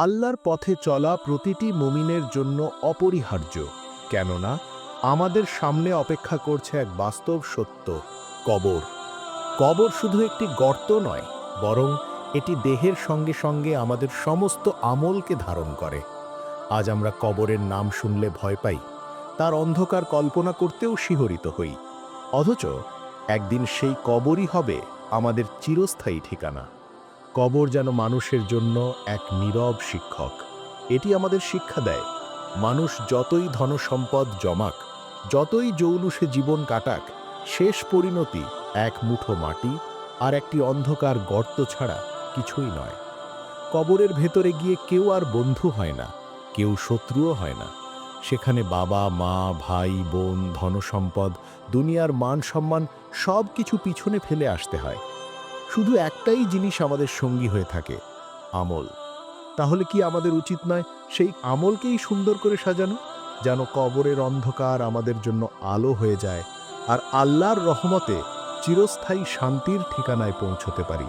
আল্লাহর পথে চলা প্রতিটি মুমিনের জন্য অপরিহার্য, কেননা আমাদের সামনে অপেক্ষা করছে এক বাস্তব সত্য, কবর। কবর শুধু একটি গর্ত নয়, বরং এটি দেহের সঙ্গে সঙ্গে আমাদের সমস্ত আমলকে ধারণ করে। আজ আমরা কবরের নাম শুনলে ভয় পাই, তার অন্ধকার কল্পনা করতেও শিহরিত হই। অথচ একদিন সেই কবরই হবে আমাদের চিরস্থায়ী ঠিকানা। কবর যেন মানুষের জন্য এক নীরব শিক্ষক। এটি আমাদের শিক্ষা দেয়, মানুষ যতই ধনসম্পদ জমাক, যতই জৌলুসে জীবন কাটাক, শেষ পরিণতি এক মুঠো মাটি আর একটি অন্ধকার গর্ত ছাড়া কিছুই নয়। কবরের ভেতরে গিয়ে কেউ আর বন্ধু হয় না, কেউ শত্রুও হয় না। সেখানে বাবা মা ভাই বোন ধনসম্পদ দুনিয়ার মান সম্মান সব কিছু পিছনে ফেলে আসতে হয়। শুধু একটাই জিনিস আমাদের সঙ্গী হয়ে থাকে, আমল। তাহলে কি আমাদের উচিত নয় সেই আমলকেই সুন্দর করে সাজানো, যেন কবরের অন্ধকার আমাদের জন্য আলো হয়ে যায় আর আল্লাহর রহমতে চিরস্থায়ী শান্তির ঠিকানায় পৌঁছতে পারি।